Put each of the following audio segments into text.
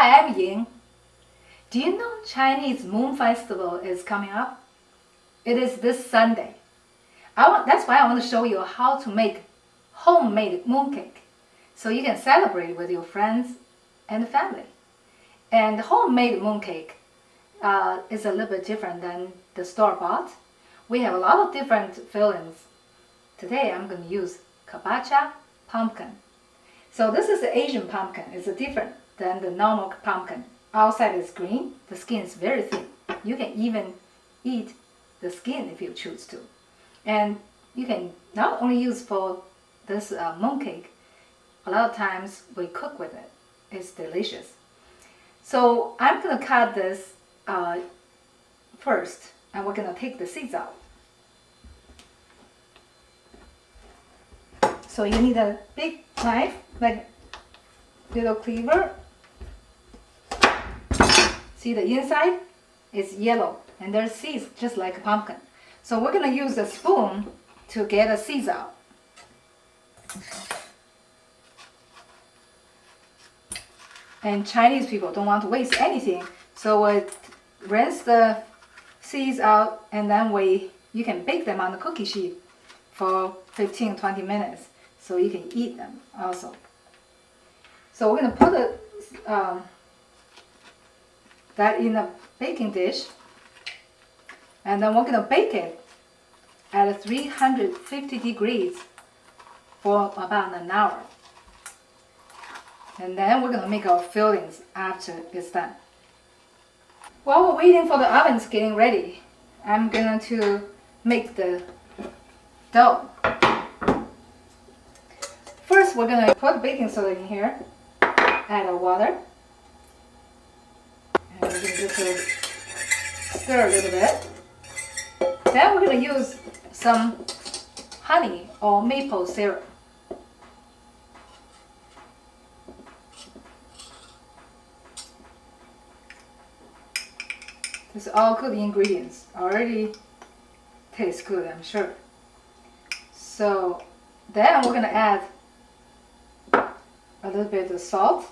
Hi, I'm Ying. Do you know Chinese Moon Festival is coming up? It is this Sunday. That's why I want to show you how to make homemade mooncake so you can celebrate with your friends and family. And homemade mooncake is a little bit different than the store-bought. We have a lot of different fillings. Today I'm going to use kabocha pumpkin. So this is the Asian pumpkin. It's different than the normal pumpkin. Outside is green, the skin is very thin. You can even eat the skin if you choose to. And you can not only use for this mooncake, a lot of times we cook with it. It's delicious. So I'm going to cut this first, and we're going to take the seeds out. So you need a big knife, like little cleaver. See the inside is yellow, and there's seeds just like a pumpkin. So we're going to use a spoon to get the seeds out. And Chinese people don't want to waste anything, so we rinse the seeds out, and then you can bake them on the cookie sheet for 15-20 minutes, so you can eat them also. So we're going to put that in a baking dish, and then we're going to bake it at 350 degrees for about an hour. And then we're going to make our fillings after it's done. While we're waiting for the ovens getting ready, I'm going to make the dough. First, we're going to put baking soda in here, add the water, and we're going to just stir a little bit. Then we're going to use some honey or maple syrup. These are all good ingredients. Already tastes good, I'm sure. So then we're going to add a little bit of salt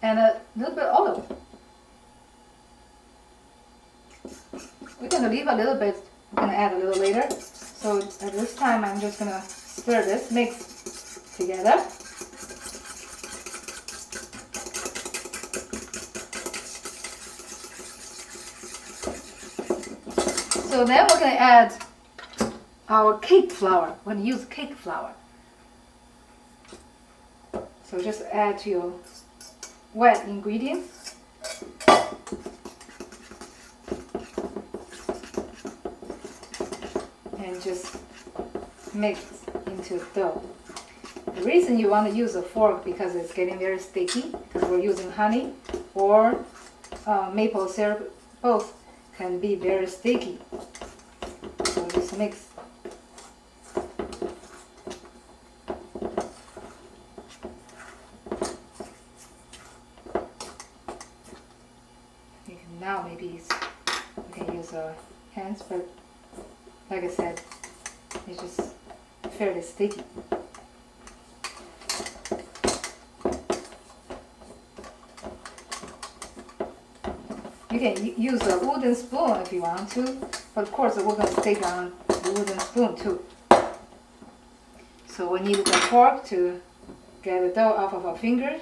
and a little bit of olive. We're going to leave a little bit. We're going to add a little later. So at this time, I'm just going to stir this, mix together. So then we're going to add our cake flour. We're going to use cake flour. So just add to your wet ingredients. And just mix into the dough. The reason you want to use a fork because it's getting very sticky, because we're using honey or maple syrup. Both can be very sticky. So just mix. You can now maybe you can use our hands, but like I said, it's just fairly sticky. You can use a wooden spoon if you want to, but of course we're going to stick on the wooden spoon too. So we need the fork to get the dough off of our fingers.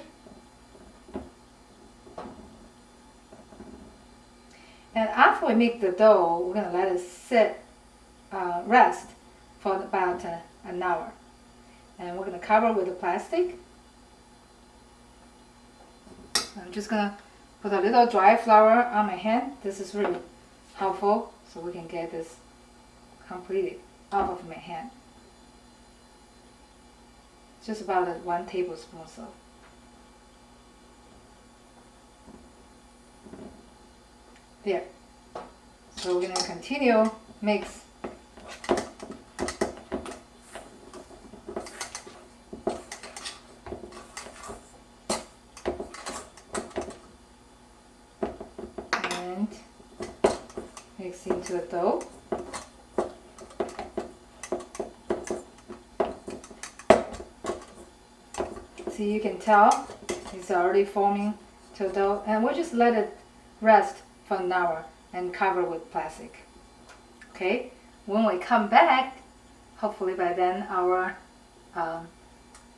And after we make the dough, we're going to let it sit, rest for about an hour. And we're going to cover with the plastic. I'm just going to put a little dry flour on my hand. This is really helpful so we can get this completely off of my hand. Just about 1 tablespoon or so. There. So we're going to continue mix. And mix into the dough. see, you can tell it's already forming to dough, and we'll just let it rest for an hour and cover with plastic. Okay, when we come back, hopefully by then our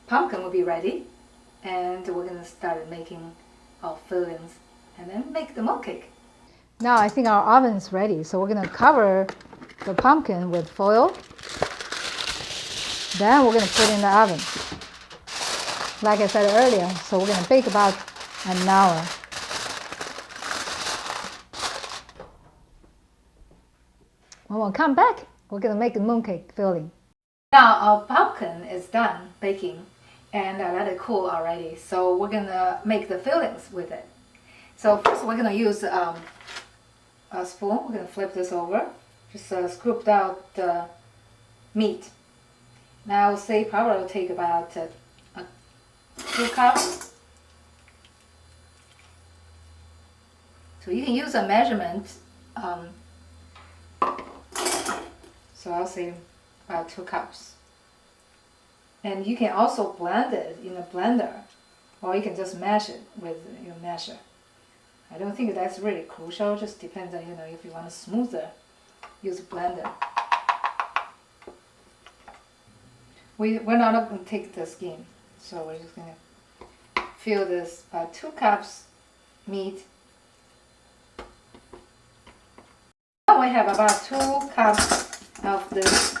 pumpkin will be ready, and we're gonna start making our fillings and then make the mooncake. Now I think our oven is ready, so we're gonna cover the pumpkin with foil. Then we're gonna put it in the oven. Like I said earlier, so we're gonna bake about an hour. When we come back, we're gonna make a mooncake filling. Now our pumpkin is done baking, and I let it cool already. So we're gonna make the fillings with it. So first we're gonna use a spoon. We're gonna flip this over, just scoop out the meat. Now I would say probably will take about 2 cups. So you can use a measurement. So I'll say about 2 cups. And you can also blend it in a blender, or you can just mash it with your masher. I don't think that's really crucial, just depends on, if you want it smoother, use a blender. We're not going to take the skin, so we're just going to fill this about 2 cups meat. Now we have about 2 cups of this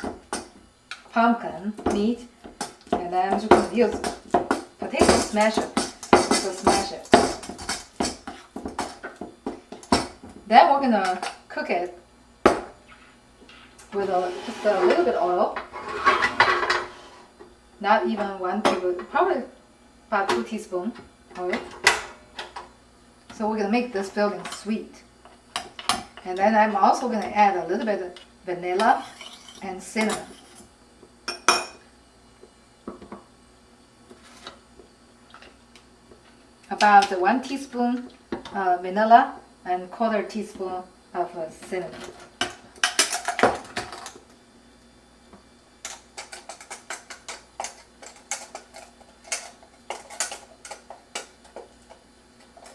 pumpkin meat, and then I'm just going to use potato smasher to smash it. Then we're going to cook it with just a little bit oil. Not even 1 tablespoon, probably about 2 teaspoons oil. So we're going to make this filling sweet. And then I'm also going to add a little bit of vanilla and cinnamon. About 1 teaspoon vanilla and 1/4 teaspoon of cinnamon.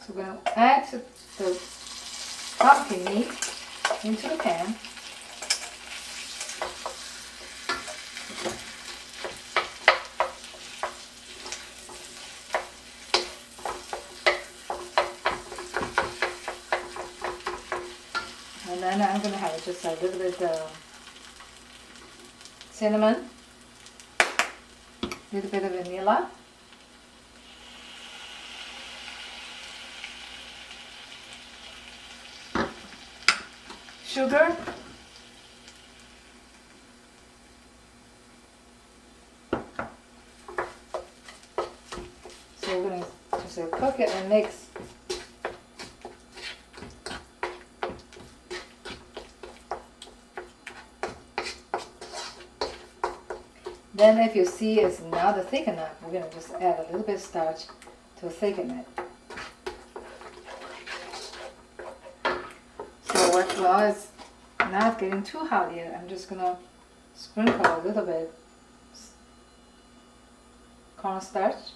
So we're going to add the pumpkin meat into the pan. And then I'm going to have just a little bit of cinnamon, a little bit of vanilla, sugar, so we're going to just cook it and mix. Then if you see it's not thick enough, we're going to just add a little bit of starch to thicken it. So while it's not getting too hot yet, I'm just going to sprinkle a little bit cornstarch.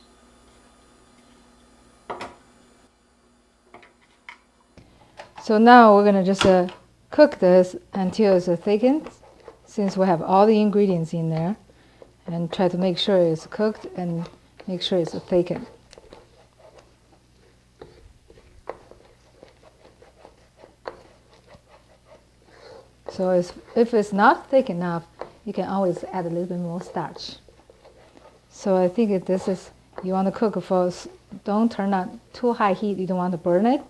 So now we're going to just cook this until it's thickened, since we have all the ingredients in there. And try to make sure it's cooked and make sure it's thickened. So if it's not thick enough, you can always add a little bit more starch. So I think this is, you want to cook for, don't turn on too high heat, you don't want to burn it,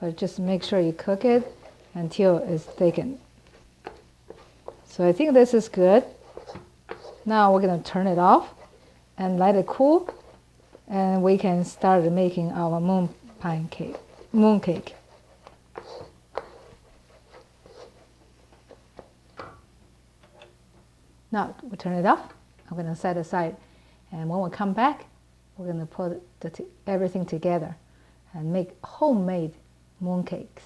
but just make sure you cook it until it's thickened. So I think this is good. Now we're going to turn it off and let it cool, and we can start making our mooncake. Now we turn it off. I'm going to set aside, and when we come back, we're going to put everything together and make homemade mooncakes.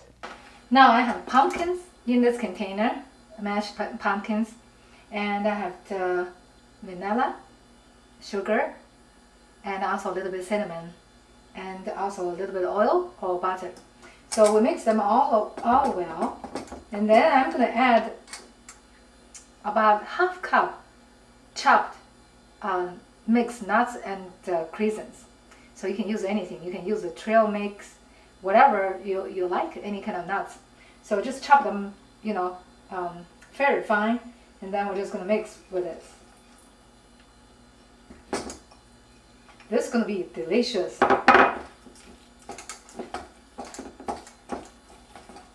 Now I have pumpkins in this container, mashed pumpkins, and I have the vanilla, sugar, and also a little bit cinnamon, and also a little bit of oil or butter. So we mix them all well, and then I'm going to add about half cup chopped mixed nuts and craisins. So you can use anything. You can use the trail mix, whatever you like, any kind of nuts. So just chop them, very fine, and then we're just going to mix with it. This is going to be delicious.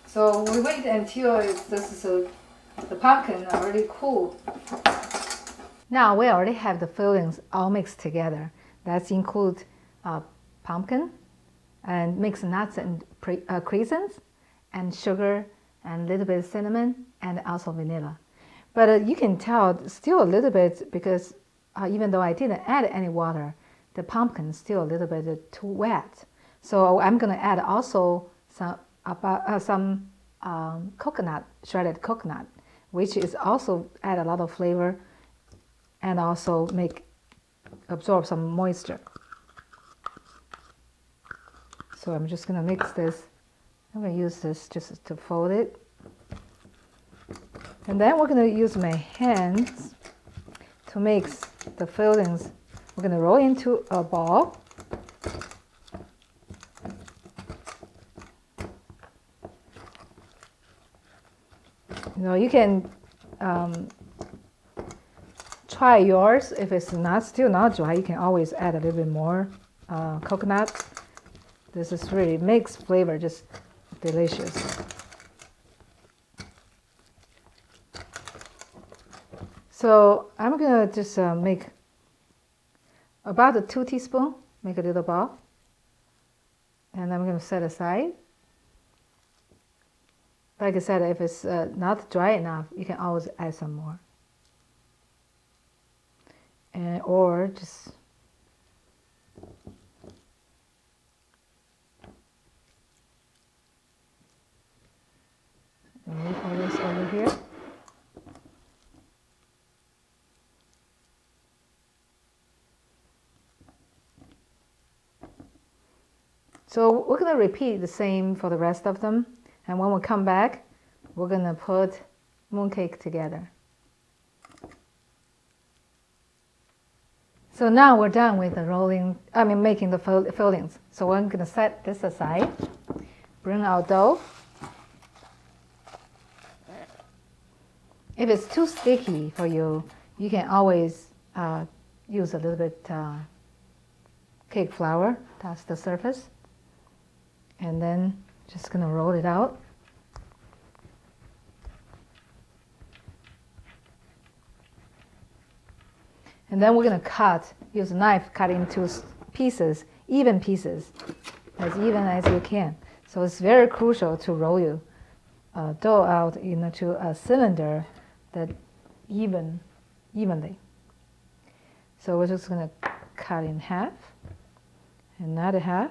So we wait until the pumpkin already cool. Now we already have the fillings all mixed together. That includes pumpkin and mixed nuts and craisins and sugar and a little bit of cinnamon and also vanilla. But you can tell still a little bit because even though I didn't add any water, the pumpkin is still a little bit too wet. So I'm going to add also some coconut, shredded coconut, which is also add a lot of flavor and also absorb some moisture. So I'm just going to mix this. I'm going to use this just to fold it. And then we're going to use my hands to mix the fillings. We're going to roll into a ball. You can try yours. If it's still not dry, you can always add a little bit more coconut. This is really makes flavor just delicious. So I'm gonna just make about 2 teaspoons, make a little ball, and I'm gonna set aside. Like I said, if it's not dry enough, you can always add some more. Or just move all this over here. So we're going to repeat the same for the rest of them. And when we come back, we're going to put mooncake together. So now we're done with the making the fillings. So I'm going to set this aside, bring our dough. If it's too sticky for you, you can always use a little bit cake flour, that's the surface. And then just going to roll it out. And then we're going to use a knife, cut into pieces, even pieces, as even as you can. So it's very crucial to roll your dough out into a cylinder that evenly. So we're just going to cut in half, another half.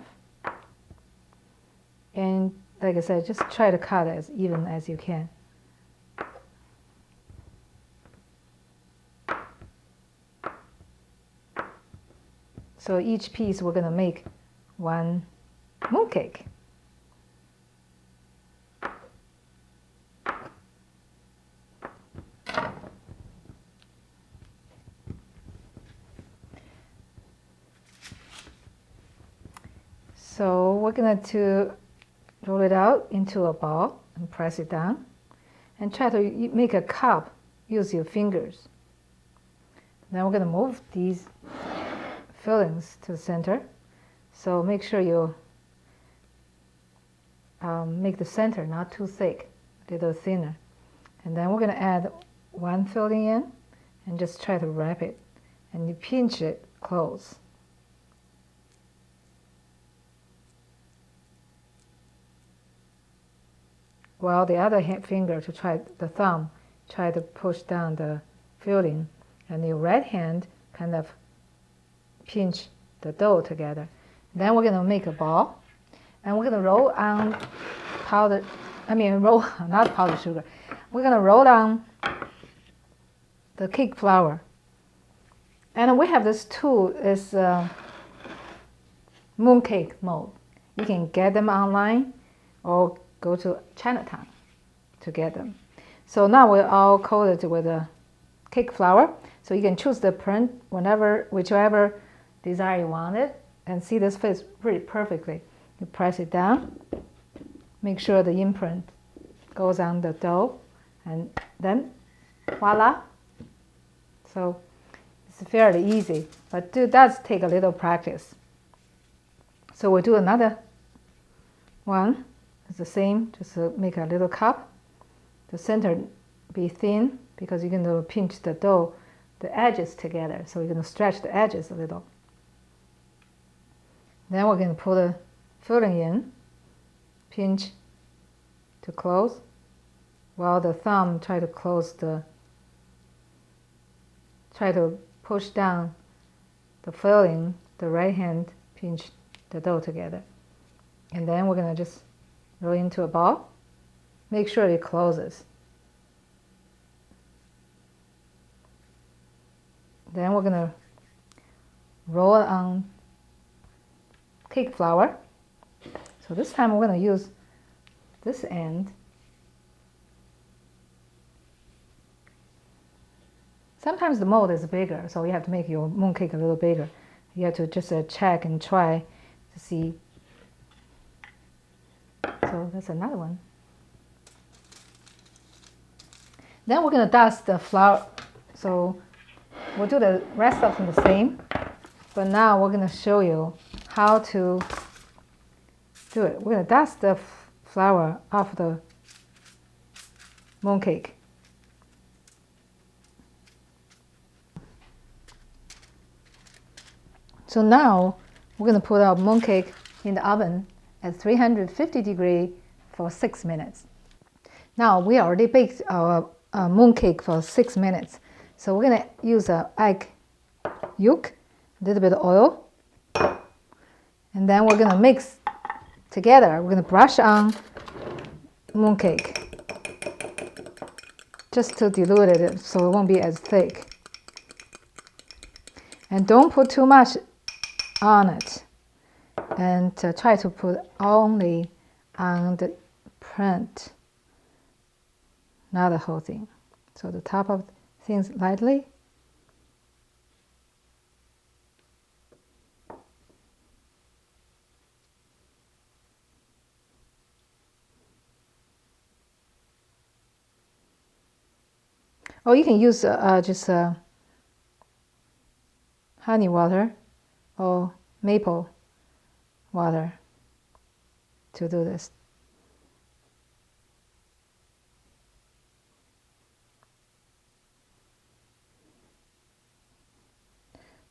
And like I said, just try to cut as even as you can. So each piece we're going to make one mooncake. So we're going to roll it out into a ball and press it down and try to make a cup. Use your fingers. Then we're going to move these fillings to the center. So make sure you make the center not too thick, a little thinner. And then we're going to add one filling in and just try to wrap it. And you pinch it close. While the other finger the thumb, try to push down the filling, and your right hand kind of pinch the dough together. Then we're going to make a ball, and we're going to roll on not powdered sugar. We're going to roll on the cake flour. And we have this tool, it's mooncake mold. You can get them online or go to Chinatown to get them. So now we're all coated with a cake flour. So you can choose the print whichever design you wanted, and see this fits pretty perfectly. You press it down, make sure the imprint goes on the dough, and then voila. So it's fairly easy, but it does take a little practice. So we'll do another one. It's the same, just to make a little cup. The center be thin because you're going to pinch the dough, the edges together. So you're going to stretch the edges a little. Then we're going to put the filling in, pinch to close, while the thumb try to push down the filling, the right hand pinch the dough together. And then we're going to just roll into a ball. Make sure it closes. Then we're going to roll it on cake flour. So this time we're going to use this end. Sometimes the mold is bigger, so you have to make your mooncake a little bigger. You have to just check and try to see. So that's another one. Then we're going to dust the flour. So we'll do the rest of them the same, but now we're going to show you how to do it. We're going to dust the flour off the mooncake. So now we're going to put our mooncake in the oven at 350 degrees for 6 minutes. Now we already baked our mooncake for 6 minutes. So we're going to use an egg yolk, a little bit of oil, and then we're going to mix together. We're going to brush on mooncake just to dilute it so it won't be as thick. And don't put too much on it, and try to put only on the print, not the whole thing. So the top of things lightly. Or you can use just honey water or maple water to do this.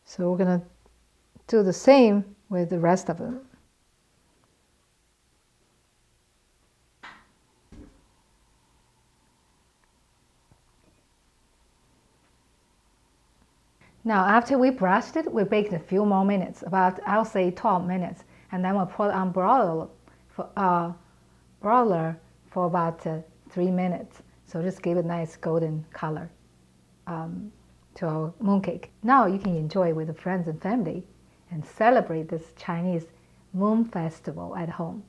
So we're going to do the same with the rest of them. Now after we brushed it, we baked a few more minutes, about I'll say 12 minutes, and then we'll put on broiler for about 3 minutes. So just give it a nice golden color to our mooncake. Now you can enjoy with friends and family and celebrate this Chinese moon festival at home.